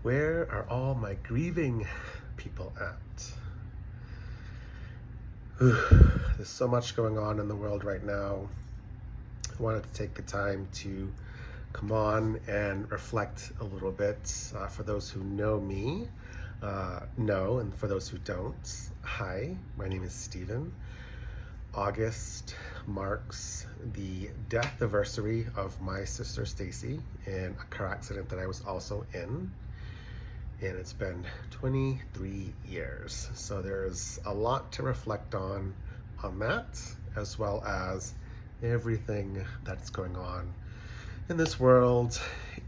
Where are all my grieving people at? There's so much going on in the world right now. I wanted to take the time to come on and reflect a little bit. For those who know me, know, and for those who don't, hi, my name is Stephen. August marks the death anniversary of my sister Stacy in a car accident that I was also in. And it's been 23 years. So there's a lot to reflect on that, as well as everything that's going on in this world,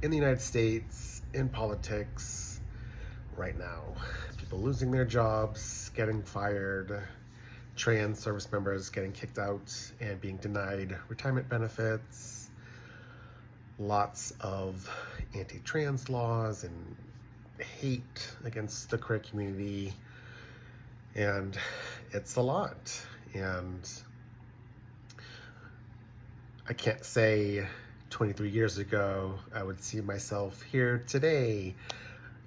in the United States, in politics right now. People losing their jobs, getting fired, trans service members getting kicked out and being denied retirement benefits, lots of anti-trans laws and hate against the queer community, and it's a lot. And I can't say 23 years ago I would see myself here today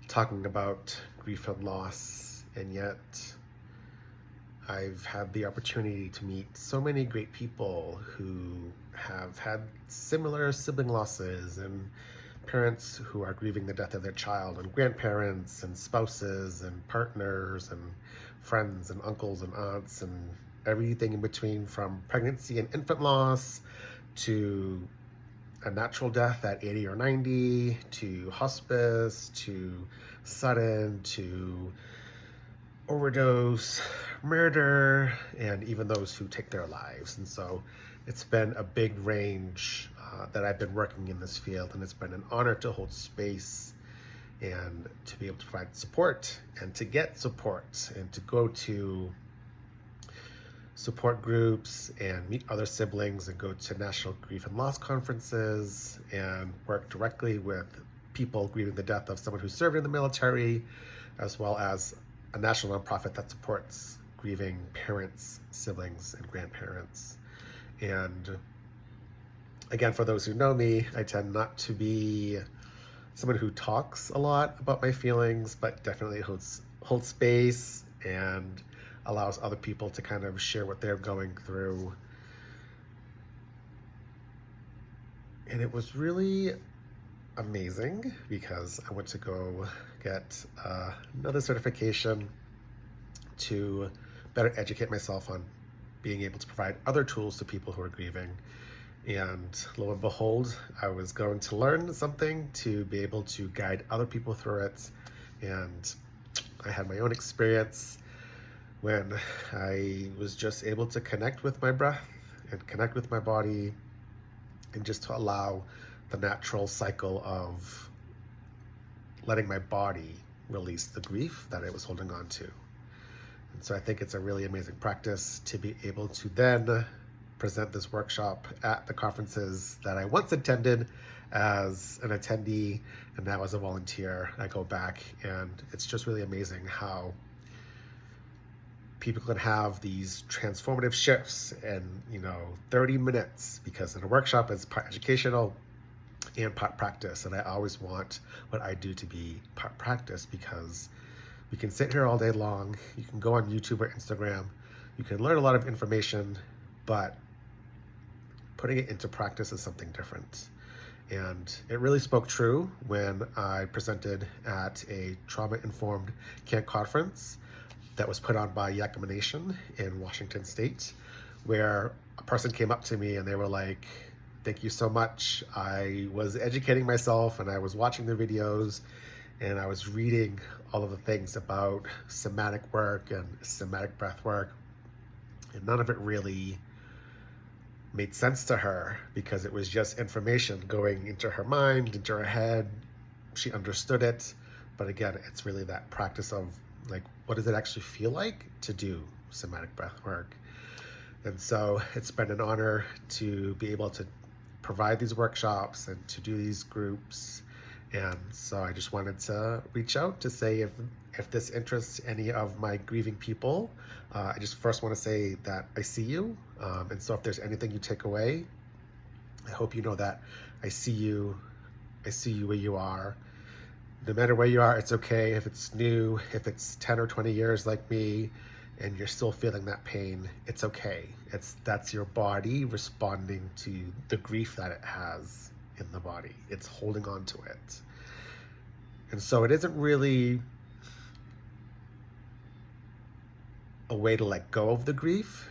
talking about grief and loss, and yet I've had the opportunity to meet so many great people who have had similar sibling losses, and parents who are grieving the death of their child, and grandparents and spouses and partners and friends and uncles and aunts and everything in between, from pregnancy and infant loss to a natural death at 80 or 90, to hospice, to sudden, to overdose, murder, and even those who take their lives. And so it's been a big range that I've been working in this field, and it's been an honor to hold space and to be able to provide support and to get support and to go to support groups and meet other siblings and go to national grief and loss conferences and work directly with people grieving the death of someone who served in the military, as well as a national nonprofit that supports grieving parents, siblings, and grandparents. And again, for those who know me, I tend not to be someone who talks a lot about my feelings, but definitely holds space and allows other people to kind of share what they're going through. And it was really amazing because I went to go get another certification to better educate myself on being able to provide other tools to people who are grieving. And lo and behold, I was going to learn something to be able to guide other people through it. And I had my own experience when I was just able to connect with my breath and connect with my body, and just to allow the natural cycle of letting my body release the grief that I was holding on to. And so I think it's a really amazing practice to be able to then present this workshop at the conferences that I once attended as an attendee, and now as a volunteer. I go back, and it's just really amazing how people can have these transformative shifts in 30 minutes, because in a workshop it's part educational and part practice. And I always want what I do to be part practice, because we can sit here all day long, you can go on YouTube or Instagram, you can learn a lot of information, but putting it into practice is something different. And it really spoke true when I presented at a trauma-informed camp conference that was put on by Yakima Nation in Washington State, where a person came up to me and they were like, "Thank you so much. I was educating myself and I was watching the videos and I was reading all of the things about somatic work and somatic breath work, and none of it really made sense to her, because it was just information going into her mind, into her head. She understood it, but again, it's really that practice of, like, what does it actually feel like to do somatic breath work?" And so it's been an honor to be able to provide these workshops and to do these groups. And so I just wanted to reach out to say if this interests any of my grieving people. I just first want to say that I see you. And so if there's anything you take away, I hope you know that I see you where you are. No matter where you are, it's okay. If it's new, if it's 10 or 20 years like me, and you're still feeling that pain, it's okay. That's your body responding to the grief that it has in the body. It's holding on to it. And so it isn't really a way to let go of the grief.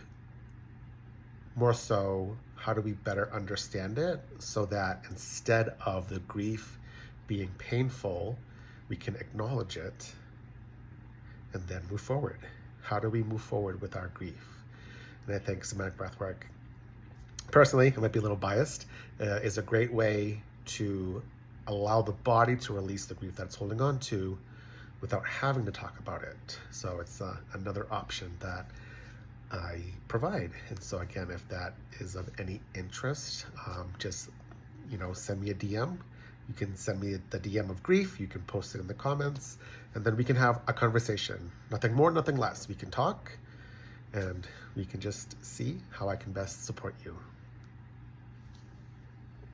More so, how do we better understand it so that instead of the grief being painful, we can acknowledge it and then move forward. How do we move forward with our grief? And I think somatic breathwork, personally, I might be a little biased, is a great way to allow the body to release the grief that it's holding on to without having to talk about it. So it's another option that I provide. And so again, if that is of any interest, just send me a DM. You can send me the DM of grief. You can post it in the comments, and then we can have a conversation. Nothing more, nothing less. We can talk, and we can just see how I can best support you.